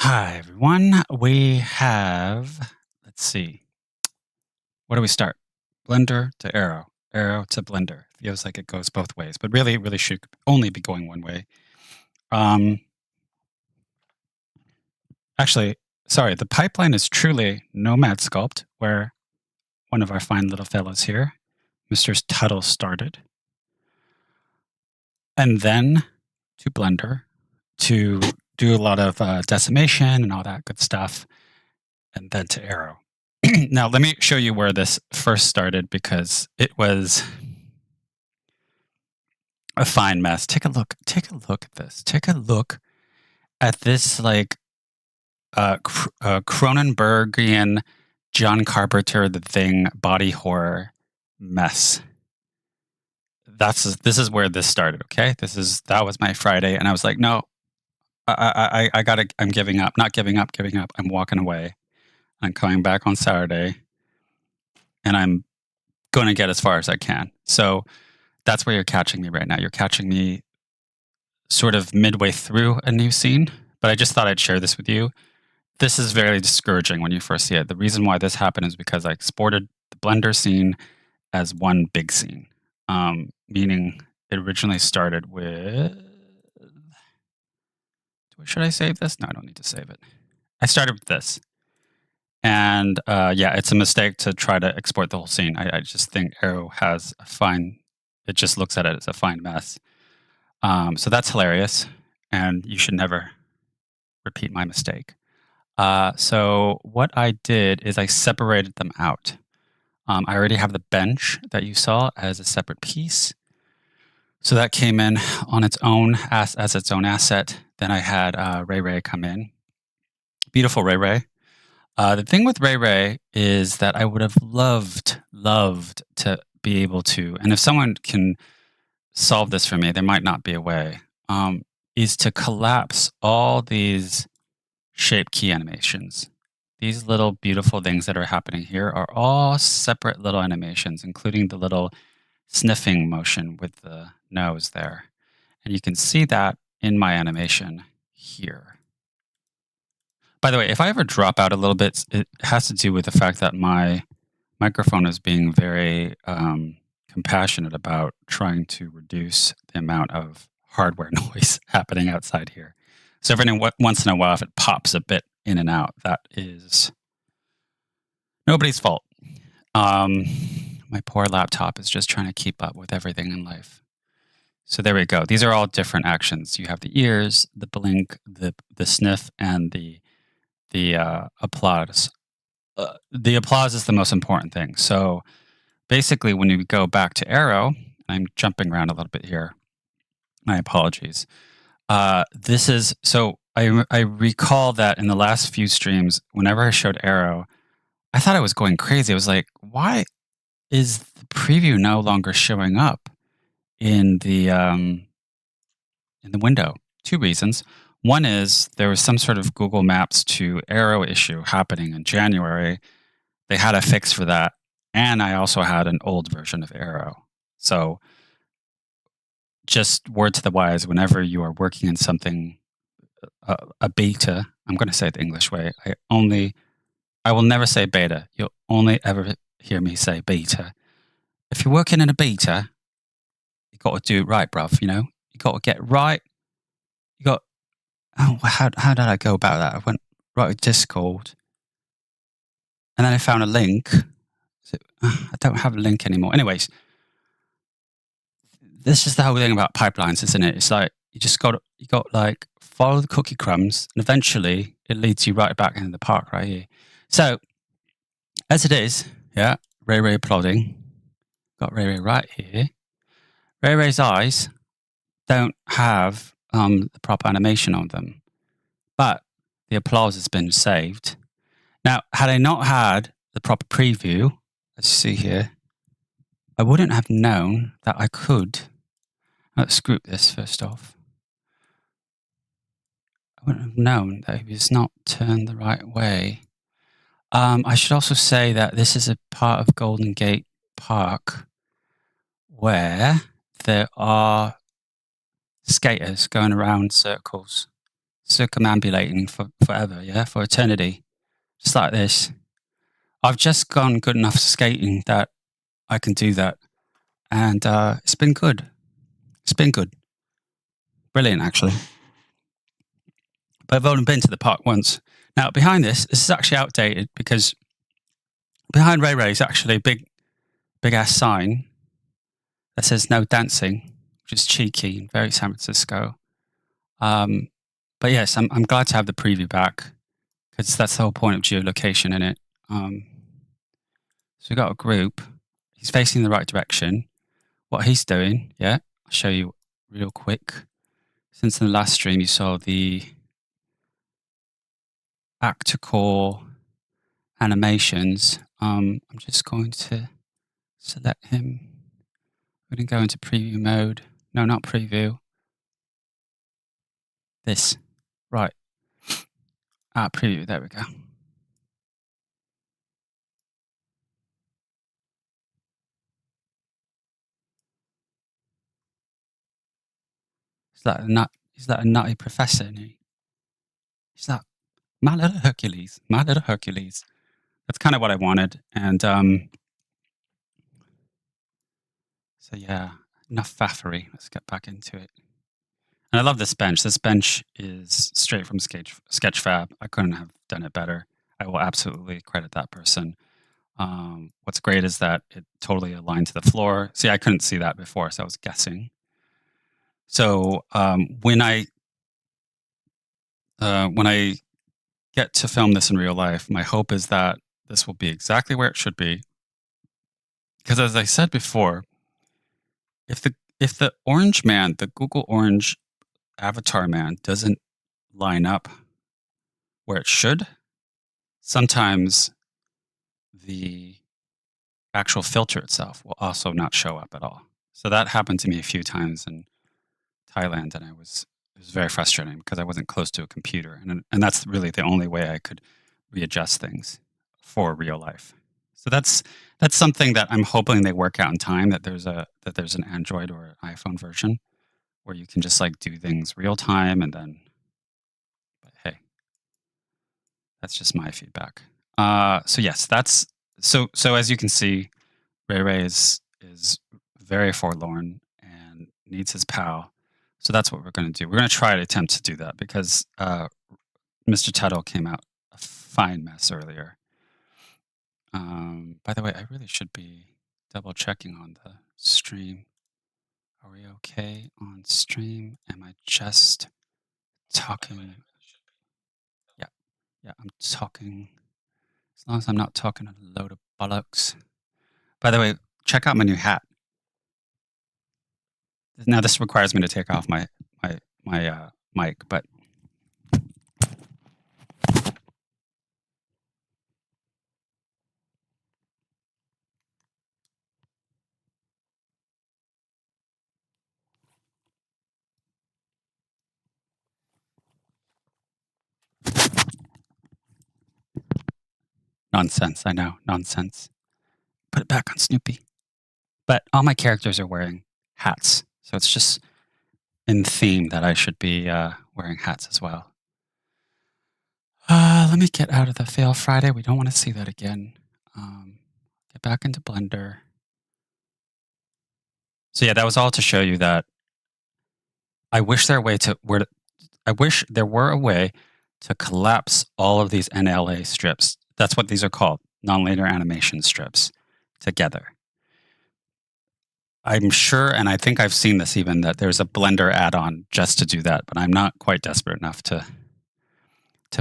Hi, everyone. We have, let's see, where do we start? Blender to Aero, Aero to Blender. Feels like it goes both ways, but really, it really should only be going one way. Um, Actually, sorry, the pipeline is truly Nomad Sculpt, where one of our fine little fellows here, Mr. Tuttle, started. And then to Blender to do a lot of decimation and all that good stuff, and then to Aero. Now, let me show you where this first started because it was a fine mess. Take a look. Take a look at this. Take a look at this, like, Cronenbergian John Carpenter The Thing body horror mess. This is where this started. Okay, that was my Friday, and I was like, no, I gotta. I'm giving up. Not giving up. Giving up. I'm walking away. I'm coming back on Saturday, and I'm going to get as far as I can. So that's where you're catching me right now. You're catching me sort of midway through a new scene, but I just thought I'd share this with you. This is very discouraging when you first see it. The reason why this happened is because I exported the Blender scene as one big scene, meaning it originally started with. Should I save this? No, I don't need to save it. I started with this. And yeah, it's a mistake to try to export the whole scene. I just think Aero has a fine, it just looks at it as a fine mess. So that's hilarious. And you should never repeat my mistake. So what I did is I separated them out. I already have the bench that you saw as a separate piece. So that came in on its own as its own asset. Then I had RayRay come in. Beautiful RayRay. The thing with RayRay is that I would have loved to be able to, and if someone can solve this for me, there might not be a way, is to collapse all these shape key animations. These little beautiful things that are happening here are all separate little animations, including the little sniffing motion with the nose there. And you can see that in my animation here. By the way, if I ever drop out a little bit, it has to do with the fact that my microphone is being very compassionate about trying to reduce the amount of hardware noise happening outside here. So every once in a while, if it pops a bit in and out, that is nobody's fault. My poor laptop is just trying to keep up with everything in life. So there we go. These are all different actions. You have the ears, the blink, the sniff, and the applause. The applause is the most important thing. So basically, when you go back to Aero, I'm jumping around a little bit here. My apologies. This is so I recall that in the last few streams, whenever I showed Aero, I thought I was going crazy. I was like, why is the preview no longer showing up in the window? Two reasons. One is there was some sort of Google Maps to Aero issue happening in January. They had a fix for that. And I also had an old version of Aero. So just word to the wise, whenever you are working in something, a beta, I'm going to say it the English way. I will never say beta. You'll only ever hear me say beta. If you're working in a beta, you got to do it right, bruv. You got to get right. How did I go about that? I went right with Discord, and then I found a link. I don't have a link anymore. Anyways, this is the whole thing about pipelines, isn't it? It's like you got like follow the cookie crumbs, and eventually it leads you right back into the park right here. So as it is, yeah, RayRay applauding. Got RayRay right here. RayRay's eyes don't have the proper animation on them, but the applause has been saved. Now, had I not had the proper preview, let's see here, I wouldn't have known that I could. Let's group this first off. I wouldn't have known that it was not turned the right way. I should also say that this is a part of Golden Gate Park where there are skaters going around circles. circumambulating forever, yeah, for eternity, just like this. I've just gone good enough skating that I can do that, and it's been good. It's been good, brilliant actually. But I've only been to the park once. Now behind this is actually outdated because behind RayRay is actually a big ass sign that says no dancing, which is cheeky and very San Francisco. But yes, I'm glad to have the preview back because that's the whole point of geolocation in it. So we've got a group. He's facing the right direction. What he's doing, yeah, I'll show you real quick. Since in the last stream you saw the actor core animations, I'm just going to select him. We're going to go into preview mode. No, not preview. This. Right. Preview. There we go. Is that a nutty professor? He's that my little Hercules. My little Hercules. That's kind of what I wanted. And so yeah, enough faffery. Let's get back into it. And I love this bench. This bench is straight from Sketchfab. I couldn't have done it better. I will absolutely credit that person. What's great is that it totally aligned to the floor. See, I couldn't see that before, so I was guessing. So when I get to film this in real life, my hope is that this will be exactly where it should be. Because as I said before, if the orange man, the Google Orange avatar man, doesn't line up where it should, sometimes the actual filter itself will also not show up at all. So that happened to me a few times in Thailand, and it was very frustrating because I wasn't close to a computer, and that's really the only way I could readjust things for real life. So that's something that I'm hoping they work out in time. That there's an Android or an iPhone version where you can just like do things real time, and then. But hey, that's just my feedback. So yes, that's so as you can see, RayRay is very forlorn and needs his pal. So that's what we're going to do. We're going to try to attempt to do that because Mr. Tuttle came out a fine mess earlier. By the way, I really should be double checking on the stream. Are we okay on stream? Am I just talking? Yeah, I'm talking. As long as I'm not talking a load of bollocks. By the way, check out my new hat. Now this requires me to take off my mic, but nonsense. I know, nonsense. Put it back on Snoopy. But all my characters are wearing hats, so it's just in theme that I should be wearing hats as well. Let me get out of the Fail Friday. We don't want to see that again. Get back into Blender. So yeah, that was all to show you that I wish there were a way to collapse all of these NLA strips. That's what these are called, nonlinear animation strips, together. I'm sure, and I think I've seen this even, that there's a Blender add-on just to do that, but I'm not quite desperate enough to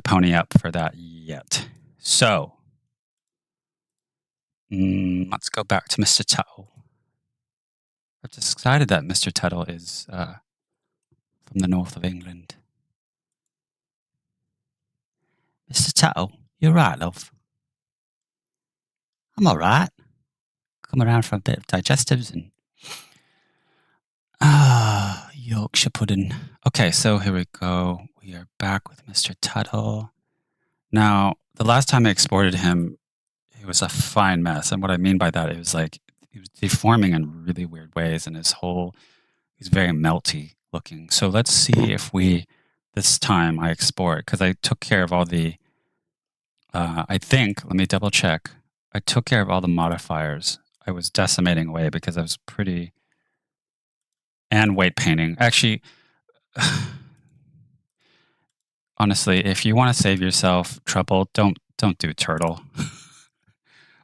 pony up for that yet. So let's go back to Mr. Tuttle. I've decided that Mr. Tuttle is from the north of England. Mr. Tuttle, you're right, love. I'm all right. Come around for a bit of digestives and Yorkshire pudding. Okay, so here we go. We are back with Mr. Tuttle. Now, the last time I exported him, it was a fine mess. And what I mean by that, it was like he was deforming in really weird ways, and he's very melty looking. So let's see if we this time I export because I took care of all the, I think, let me double check. I took care of all the modifiers. I was decimating away because I was pretty, and weight painting. Actually, honestly, if you want to save yourself trouble, don't do turtle.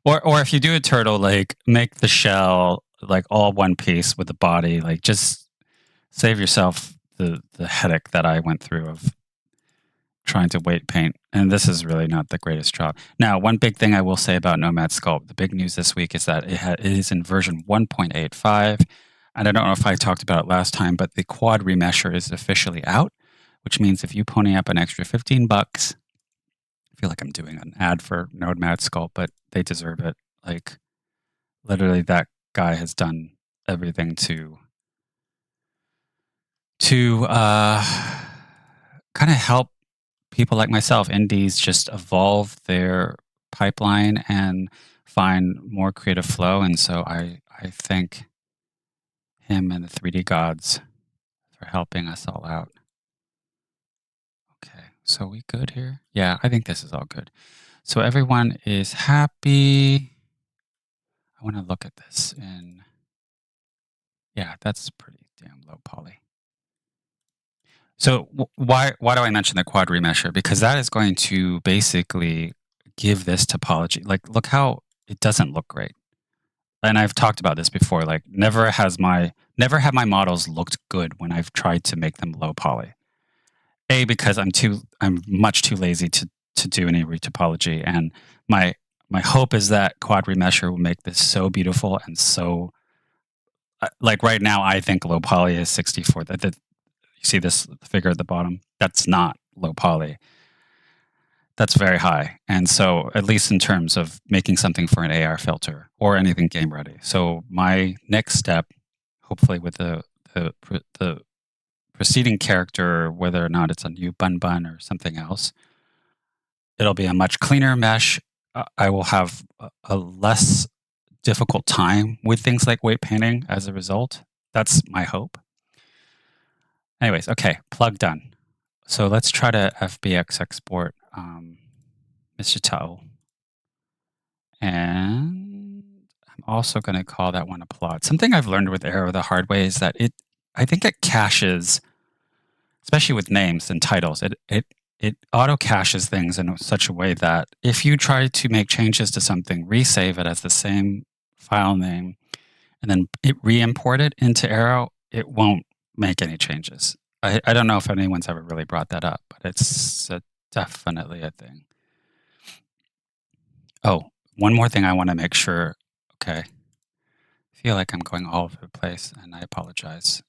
Or if you do a turtle, like make the shell like all one piece with the body. Like just save yourself the headache that I went through of trying to weight paint. And this is really not the greatest job. Now, one big thing I will say about Nomad Sculpt, the big news this week is that it is in version 1.85. And I don't know if I talked about it last time, but the quad remesher is officially out, which means if you pony up an extra $15, I feel like I'm doing an ad for Nomad Sculpt, but they deserve it. Like literally that guy has done everything to kind of help people like myself, indies, just evolve their pipeline and find more creative flow. And so I thank him and the 3D gods for helping us all out. Okay, so we good here? Yeah, I think this is all good. So everyone is happy. I want to look at this in, yeah, that's pretty damn low poly. So why do I mention the quad remesher? Because that is going to basically give this topology. Like, look how it doesn't look great. And I've talked about this before. Like, never have my models looked good when I've tried to make them low poly. A, because I'm much too lazy to do any retopology, and my hope is that quad remesher will make this so beautiful and so like right now I think low poly is 64. That you see this figure at the bottom? That's not low poly. That's very high. And so, at least in terms of making something for an AR filter or anything game ready. So, my next step, hopefully with the preceding character, whether or not it's a new bun or something else, it'll be a much cleaner mesh. I will have a less difficult time with things like weight painting as a result. That's my hope. Anyways, okay, plug done. So let's try to FBX export Mr. Tuttle. And I'm also going to call that one a plot. Something I've learned with Aero the hard way is that I think it caches, especially with names and titles, it auto caches things in such a way that if you try to make changes to something, resave it as the same file name, and then re-import it into Aero, it won't make any changes. I don't know if anyone's ever really brought that up, but it's definitely a thing. Oh, one more thing I want to make sure. Okay. I feel like I'm going all over the place, and I apologize.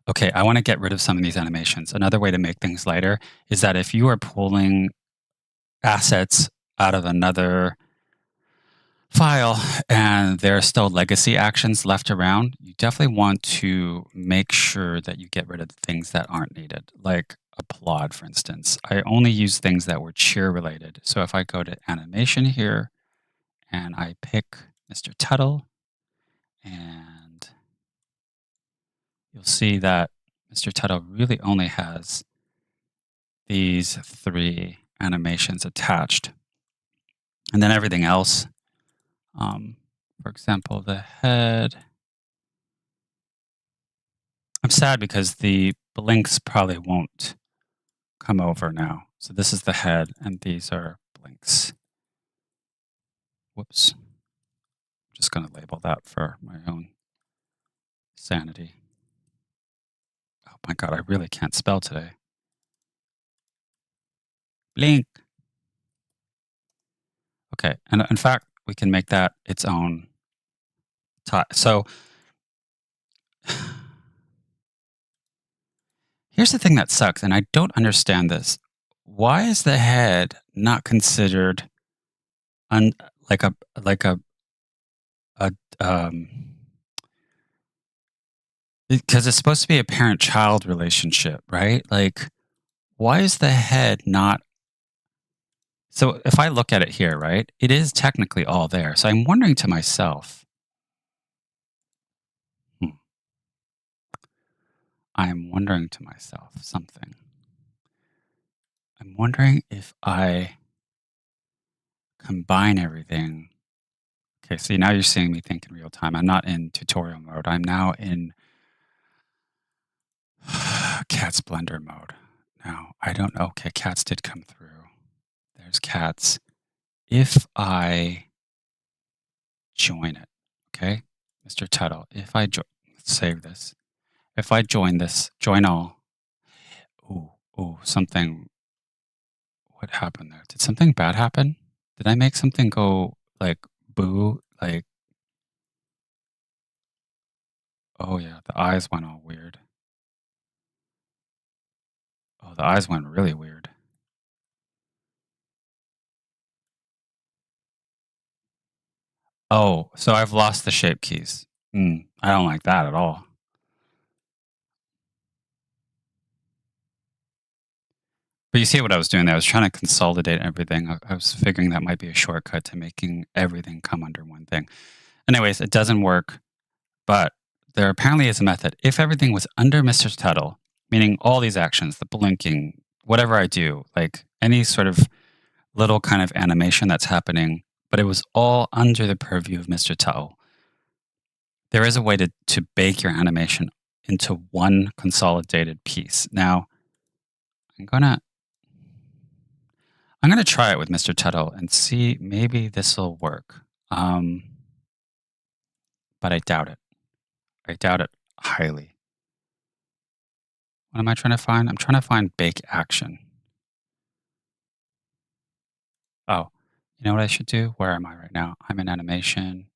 Okay. I want to get rid of some of these animations. Another way to make things lighter is that if you are pulling assets out of another file and there are still legacy actions left around, you definitely want to make sure that you get rid of the things that aren't needed, like applaud, for instance. I only use things that were cheer related. So if I go to animation here and I pick Mr. Tuttle, and you'll see that Mr. Tuttle really only has these 3 animations attached. And then everything else, for example, the head. I'm sad because the blinks probably won't come over now. So this is the head, and these are blinks. Whoops. I'm just going to label that for my own sanity. Oh my God, I really can't spell today. Blink. Okay, and in fact, we can make that its own type. So here's the thing that sucks, and I don't understand this. Why is the head not considered like a because it's supposed to be a parent-child relationship, right? Like, why is the head not? So if I look at it here, right, it is technically all there. So I'm wondering to myself, I'm wondering to myself something. I'm wondering if I combine everything. Okay, see, now you're seeing me think in real time. I'm not in tutorial mode. I'm now in Cat's Blender mode. Now, I don't know. Okay, cats did come through. There's cats. If I join it, okay, Mr. Tuttle, if I let's save this. If I join this, join all. Ooh, something. What happened there? Did something bad happen? Did I make something go like boo? Like, oh yeah, the eyes went all weird. Oh, the eyes went really weird. Oh, so I've lost the shape keys. I don't like that at all. But you see what I was doing there? I was trying to consolidate everything. I was figuring that might be a shortcut to making everything come under one thing. Anyways, it doesn't work, but there apparently is a method. If everything was under Mr. Tuttle, meaning all these actions, the blinking, whatever I do, like any sort of little kind of animation that's happening, but it was all under the purview of Mr. Tuttle, there is a way to bake your animation into one consolidated piece. Now, I'm gonna try it with Mr. Tuttle and see maybe this will work. But I doubt it. I doubt it highly. What am I trying to find? I'm trying to find bake action. Oh, you know what I should do? Where am I right now? I'm in animation,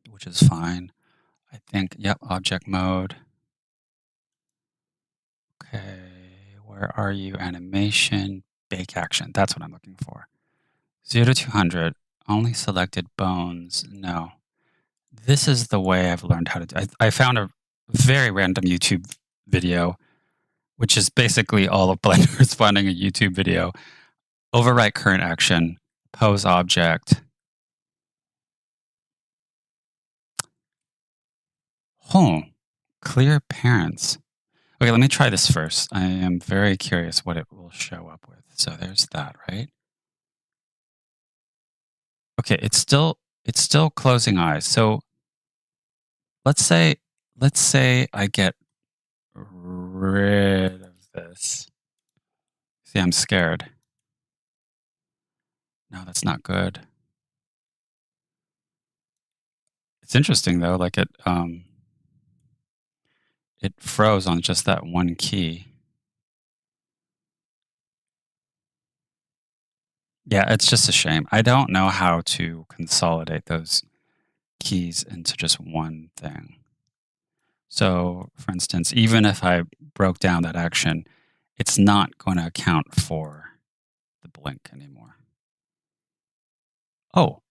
which is fine. I think, yep, object mode. Okay, where are you? Animation, bake action. That's what I'm looking for. 0 to 200, only selected bones. No. This is the way I've learned how to do it. I found a very random YouTube video, which is basically all of Blender is finding a YouTube video. Overwrite current action, pose object. Clear parents. Okay, let me try this first. I am very curious what it will show up with. So there's that, right? Okay, it's still closing eyes. So let's say I get rid of this. See, I'm scared. No, that's not good. It's interesting though, like it froze on just that one key. Yeah, it's just a shame. I don't know how to consolidate those keys into just one thing. So, for instance, even if I broke down that action, it's not going to account for the blink anymore. Oh.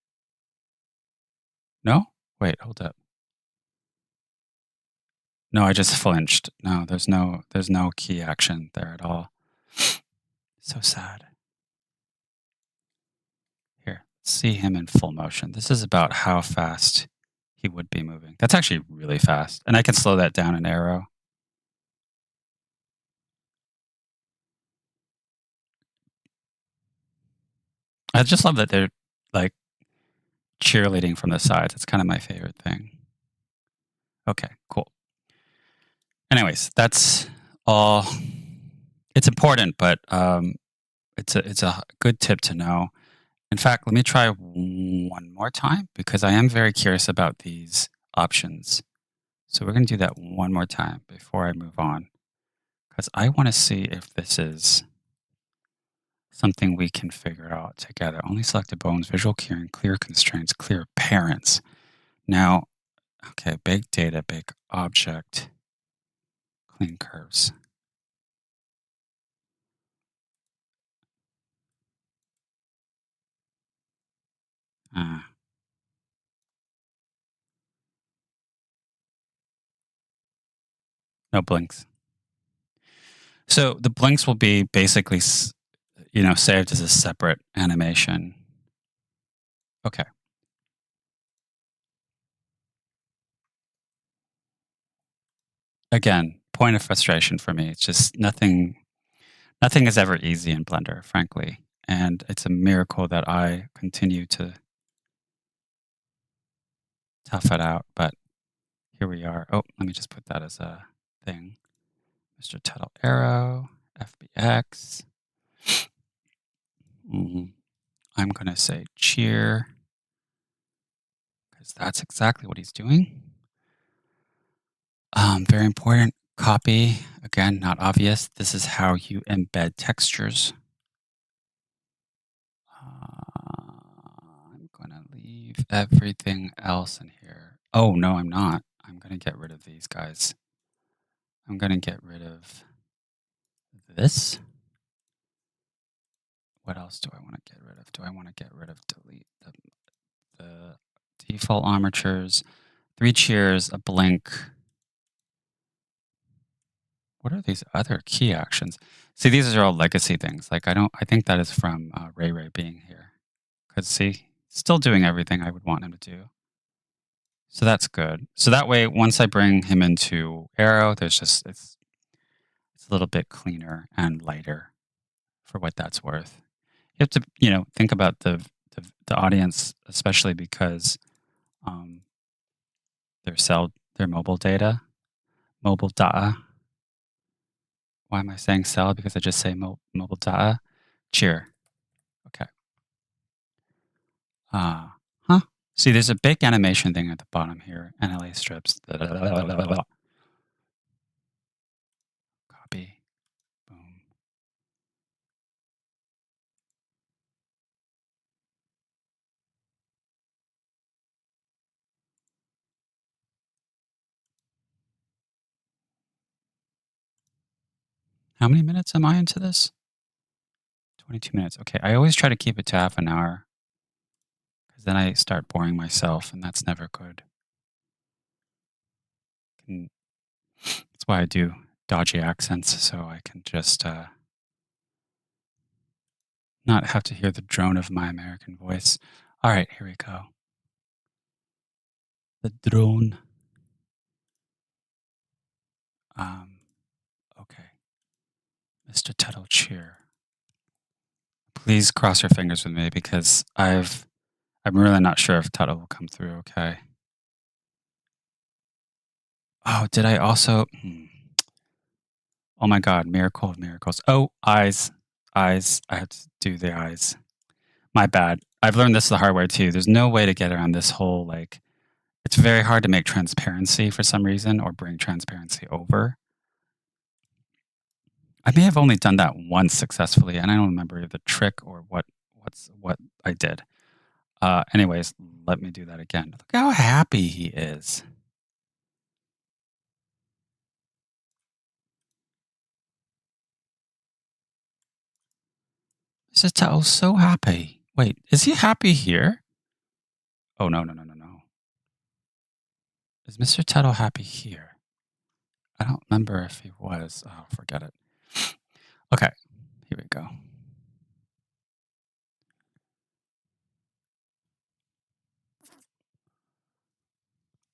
No? Wait, hold up. No, I just flinched. No, there's no key action there at all. So sad. Here, see him in full motion. This is about how fast he would be moving. That's actually really fast. And I can slow that down in Aero. I just love that they're like cheerleading from the sides. It's kind of my favorite thing. Okay, cool. Anyways, that's all. It's important, but it's a good tip to know. In fact, let me try one more time because I am very curious about these options. So we're going to do that one more time before I move on because I want to see if this is something we can figure out together. Only selected bones, visual curing, clear constraints, clear parents. Now, okay, bake data, bake object, clean curves. No blinks. So the blinks will be basically, saved as a separate animation. Okay. Again, point of frustration for me. It's just nothing is ever easy in Blender, frankly. And it's a miracle that I continue to tough it out. But here we are. Oh, let me just put that as a thing. Mr. Tuttle Aero, FBX. I'm going to say cheer, because that's exactly what he's doing. Very important. Copy. Again, not obvious. This is how you embed textures. I'm going to leave everything else in here. Oh, no, I'm not. I'm going to get rid of these guys. I'm going to get rid of this. What else do I want to get rid of? Do I want to get rid of delete the default armatures, 3 cheers, a blink? What are these other key actions? See, these are all legacy things. Like I think that is from RayRay being here. Because see, still doing everything I would want him to do. So that's good. So that way, once I bring him into Aero, there's just it's a little bit cleaner and lighter for what that's worth. You have to, think about the audience, especially because their mobile data. Why am I saying cell? Because I just say mobile data. Cheer. Okay. Huh? See, there's a big animation thing at the bottom here. NLA strips. Copy. Boom. How many minutes am I into this? 22 minutes. Okay, I always try to keep it to half an hour, because then I start boring myself, and that's never good. That's why I do dodgy accents, so I can just not have to hear the drone of my American voice. All right, here we go. The drone. Okay. Mr. Tuttle, cheer. Please cross your fingers with me, because I'm really not sure if Tuttle will come through okay. Oh, did I also... Oh my God, miracle of miracles. Oh, eyes. Eyes. I have to do the eyes. My bad. I've learned this the hard way too. There's no way to get around this whole, it's very hard to make transparency for some reason, or bring transparency over. I may have only done that once successfully, and I don't remember the trick or what I did. Anyways, let me do that again. Look how happy he is. Mr. Tuttle's so happy. Wait, is he happy here? Oh, no. Is Mr. Tuttle happy here? I don't remember if he was. Oh, forget it. Okay, here we go.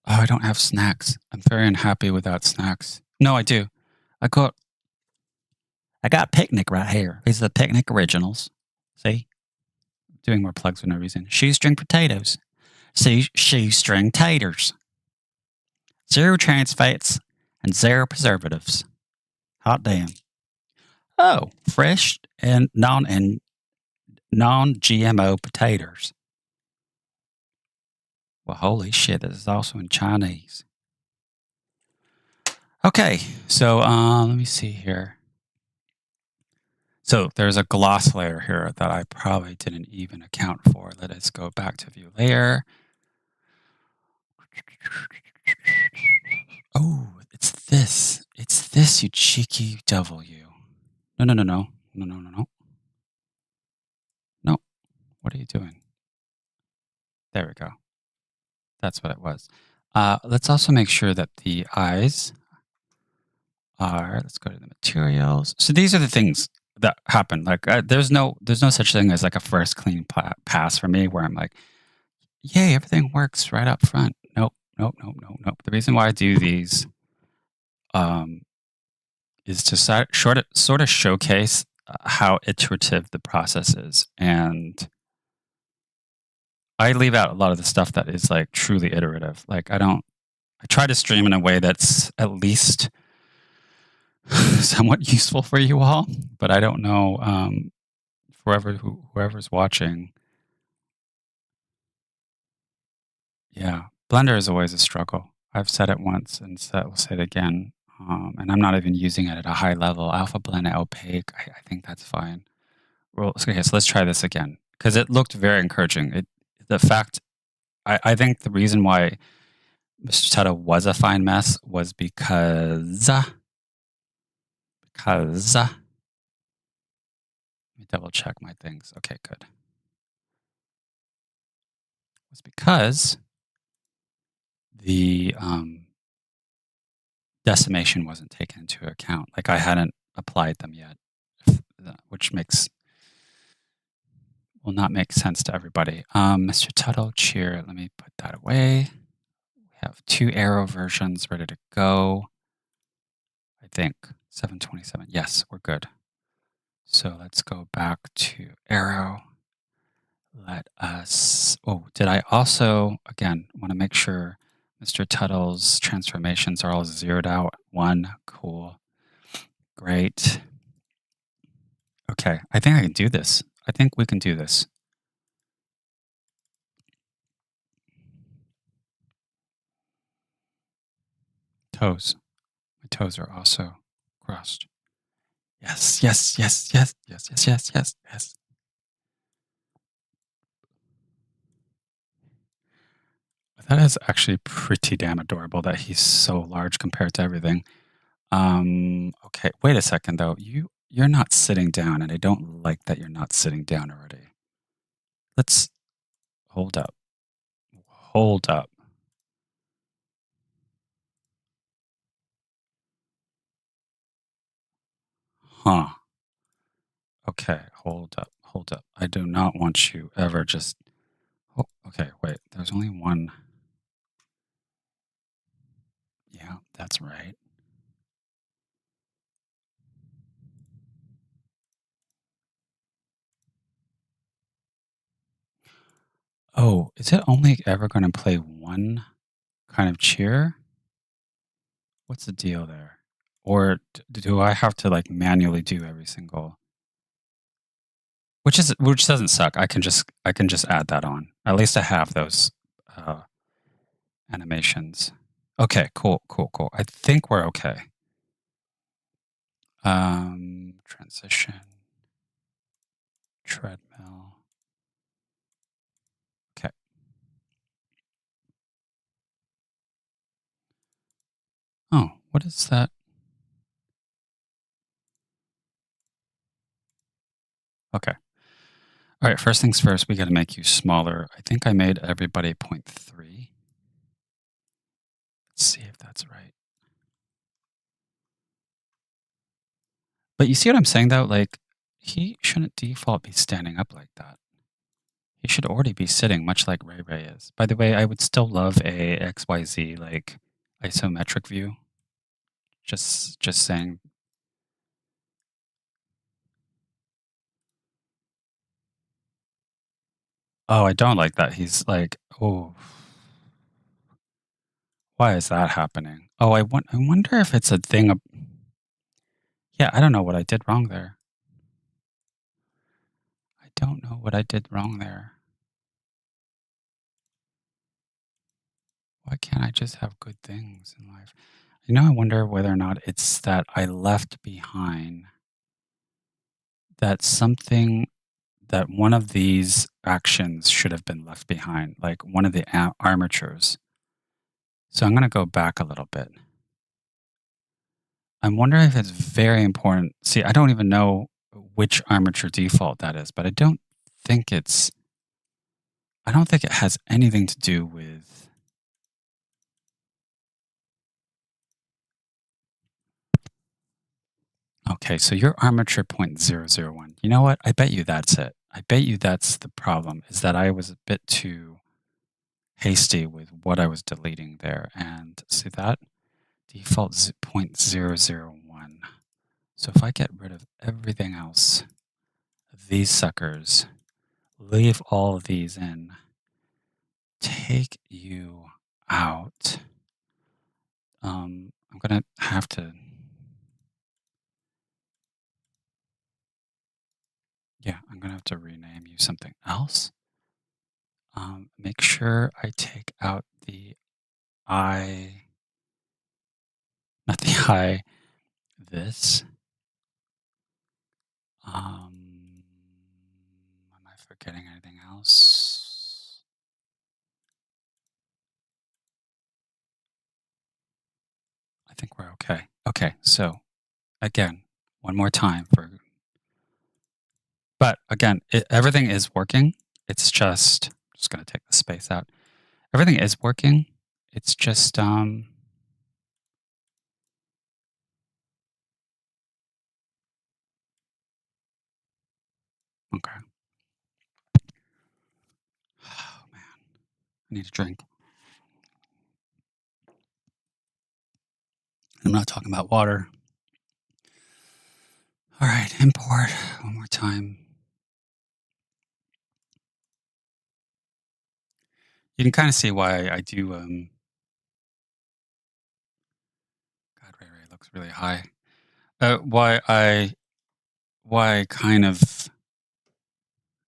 Oh, I don't have snacks. I'm very unhappy without snacks. No, I do. I got Picnic right here. These are the Picnic Originals. See? Doing more plugs for no reason. Shoestring potatoes. See, shoestring taters. 0 trans fats and 0 preservatives. Hot damn. Oh, fresh and non-GMO potatoes. Well, holy shit, this is also in Chinese. Okay, so let me see here. So there's a gloss layer here that I probably didn't even account for. Let us go back to view layer. Oh, it's this. It's this, you cheeky devil, you. No. No. What are you doing? There we go. That's what it was. Let's also make sure that the eyes are, let's go to the materials. So these are the things that happen. Like there's no such thing as like a first clean pass for me where I'm like, yay, everything works right up front. Nope. The reason why I do these is to sort of showcase how iterative the process is, and I leave out a lot of the stuff that is like truly iterative. Like I try to stream in a way that's at least somewhat useful for you all, but I don't know whoever's watching. Yeah, Blender is always a struggle. I've said it once and will say it again. And I'm not even using it at a high level. Alpha blend opaque. I think that's fine. Well, okay, so let's try this again because it looked very encouraging. The fact, I think the reason why Mr. Tuttle was a fine mess was because let me double check my things. Okay, good. Was because the decimation wasn't taken into account. Like I hadn't applied them yet, which will not make sense to everybody. Mr. Tuttle, cheer. Let me put that away. We have 2 Aero versions ready to go. I think 727. Yes, we're good. So let's go back to Aero. Let us. Oh, did I also again want to make sure Mr. Tuttle's transformations are all zeroed out? 1, cool, great. Okay, I think I can do this. I think we can do this. Toes. My toes are also crossed. Yes, yes, yes, yes, yes, yes, yes, yes, yes. That is actually pretty damn adorable that he's so large compared to everything. Okay, wait a second though. You're not sitting down, and I don't like that you're not sitting down already. Let's hold up. Hold up. Huh. Okay, hold up. Hold up. I do not want you ever just. Oh, okay, wait. There's only one. Yeah, that's right. Oh, is it only ever going to play one kind of cheer? What's the deal there? Or do I have to like manually do every single? Which doesn't suck. I can just add that on. At least I have those uh, animations. Okay, cool, cool, cool. I think we're okay. Transition, treadmill. Okay. Oh, what is that? Okay. All right. First things first, we got to make you smaller. I think I made everybody 0.3. Let's see if that's right. But you see what I'm saying though? Like he shouldn't default be standing up like that. He should already be sitting, much like RayRay is. By the way, I would still love a XYZ like isometric view. Just saying. Oh, I don't like that. He's like, oh, why is that happening? Oh, I wonder if it's a thing. Yeah, I don't know what I did wrong there. I don't know what I did wrong there. Why can't I just have good things in life? I wonder whether or not it's that I left behind that something that one of these actions should have been left behind, like one of the armatures. So I'm going to go back a little bit. I'm wondering if it's very important. See, I don't even know which armature default that is, but I don't think it has anything to do with. Okay, so your armature 0.001. You know what? I bet you that's it. I bet you that's the problem, is that I was a bit too hasty with what I was deleting there. And see that? Default 0.001. So if I get rid of everything else, these suckers, leave all of these in, take you out, I'm gonna have to, yeah, I'm gonna have to rename you something else. Make sure I take out the I, not the I, this. Am I forgetting anything else? I think we're okay. Okay, so again, one more time but again, everything is working. It's just gonna take the space out. Everything is working. It's just, okay. Oh man, I need a drink. I'm not talking about water. All right, import one more time. You can kind of see why I do. God, RayRay looks really high. Why I kind of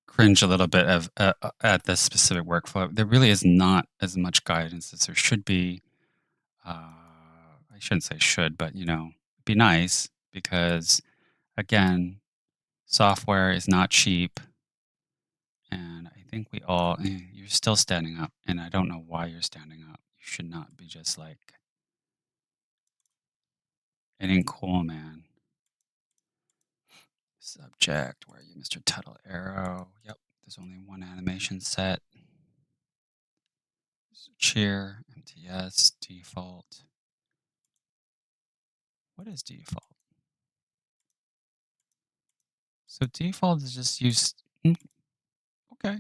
cringe a little bit at this specific workflow. There really is not as much guidance as there should be. I shouldn't say should, but it'd be nice because again, software is not cheap, and I think we all. You're still standing up, and I don't know why you're standing up. You should not be just like it ain't cool, man. Subject, where are you, Mr. Tuttle Aero? Yep, there's only one animation set. Cheer, MTS, default. What is default? So default is just used. Okay.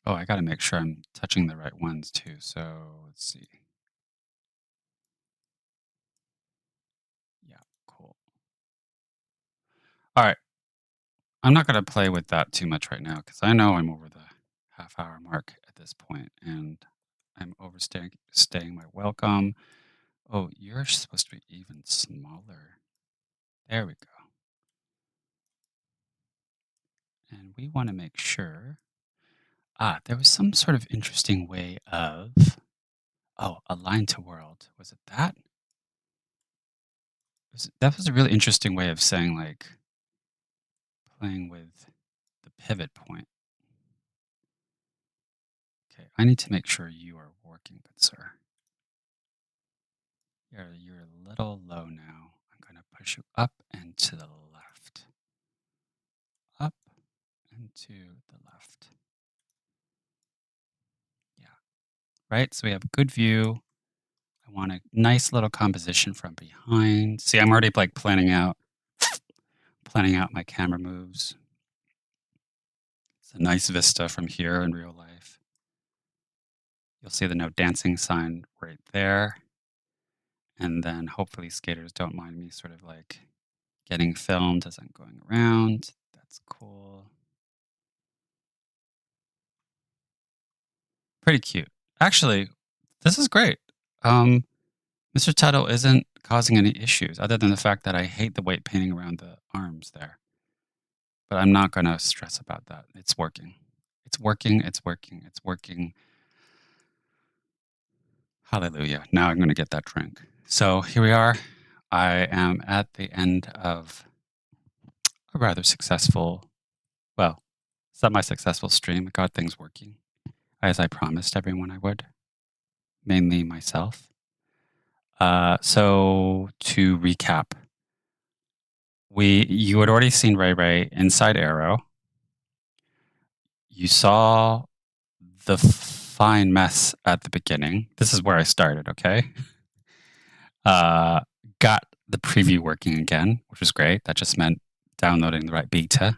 Oh, I got to make sure I'm touching the right ones too. So let's see. Yeah, cool. All right. I'm not going to play with that too much right now because I know I'm over the half-hour mark at this point, and I'm staying my welcome. Oh, you're supposed to be even smaller. There we go. And we want to make sure. There was some sort of interesting way of. Oh, align to world. Was it that? That was a really interesting way of saying, like, playing with the pivot point. Okay, I need to make sure you are working, good sir. You're a little low now. I'm going to push you up and to the left. Up and to the left. Yeah. Right? So we have good view. I want a nice little composition from behind. See, I'm already like planning out my camera moves. It's a nice vista from here in real life. You'll see the no dancing sign right there. And then hopefully skaters don't mind me sort of like getting filmed as I'm going around. That's cool. Pretty cute. Actually, this is great. Mr. Tuttle isn't causing any issues other than the fact that I hate the white painting around the arms there. But I'm not going to stress about that. It's working. It's working. It's working. It's working. Hallelujah. Now I'm going to get that drink. So here we are. I am at the end of a rather successful, well, semi-successful stream. I got things working as I promised everyone I would, mainly myself. So to recap, you had already seen RayRay inside Aero. You saw the fine mess at the beginning. This is where I started, okay? Got the preview working again, which was great. That just meant downloading the right beta.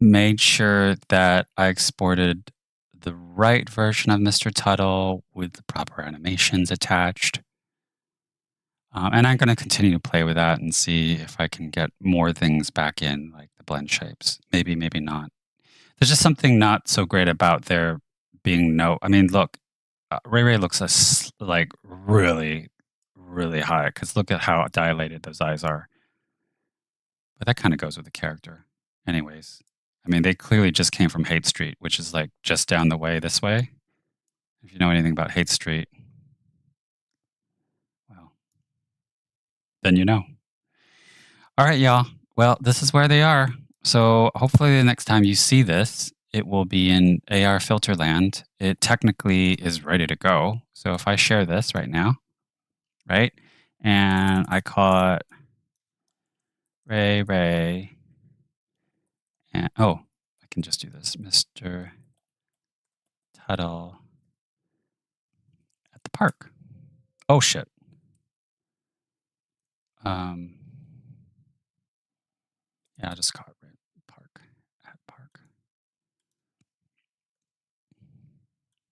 made sure that I exported the right version of Mr. Tuttle with the proper animations attached. And I'm going to continue to play with that and see if I can get more things back in, like the blend shapes. Maybe, maybe not. There's just something not so great about there being no. I mean, look, RayRay looks like really, really high because look at how dilated those eyes are. But that kind of goes with the character. Anyways, I mean, they clearly just came from Hate Street, which is like just down the way this way. If you know anything about Hate Street, well, then you know. All right, y'all. Well, this is where they are. So hopefully the next time you see this, it will be in AR filter land. It technically is ready to go. So if I share this right now, right, and I call it RayRay, and oh, I can just do this, Mr. Tuttle at the park. Oh shit. Yeah, I'll just call it right park at park.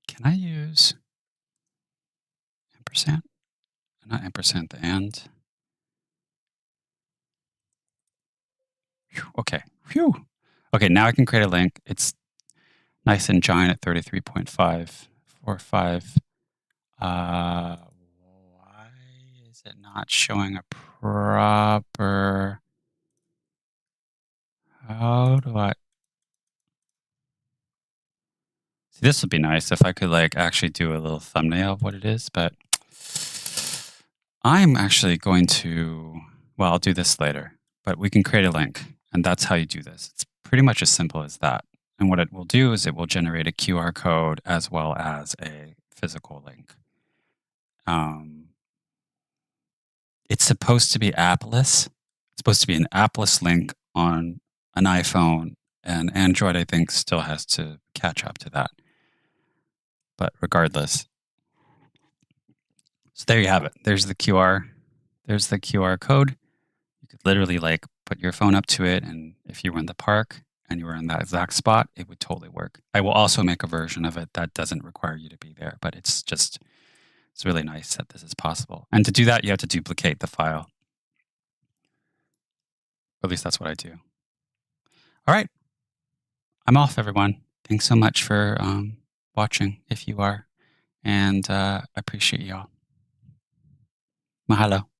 Can I use ampersand? Not ampersand, the and. Whew, okay. Phew. Okay, now I can create a link. It's nice and giant at 33.545. Why is it not showing a proper? How do I? See, this would be nice if I could like actually do a little thumbnail of what it is, but I'm actually going to, well, I'll do this later, but we can create a link, and that's how you do this. It's pretty much as simple as that. And what it will do is it will generate a QR code as well as a physical link. It's supposed to be appless. It's supposed to be an appless link on an iPhone, and Android, I think, still has to catch up to that. But regardless, so there you have it. There's the QR. There's the QR code. You could literally like put your phone up to it, and if you were in the park and you were in that exact spot, it would totally work. I will also make a version of it that doesn't require you to be there, but it's really nice that this is possible. And to do that, you have to duplicate the file. Or at least that's what I do. All right. I'm off, everyone. Thanks so much for watching, if you are. And I appreciate y'all. Mahalo.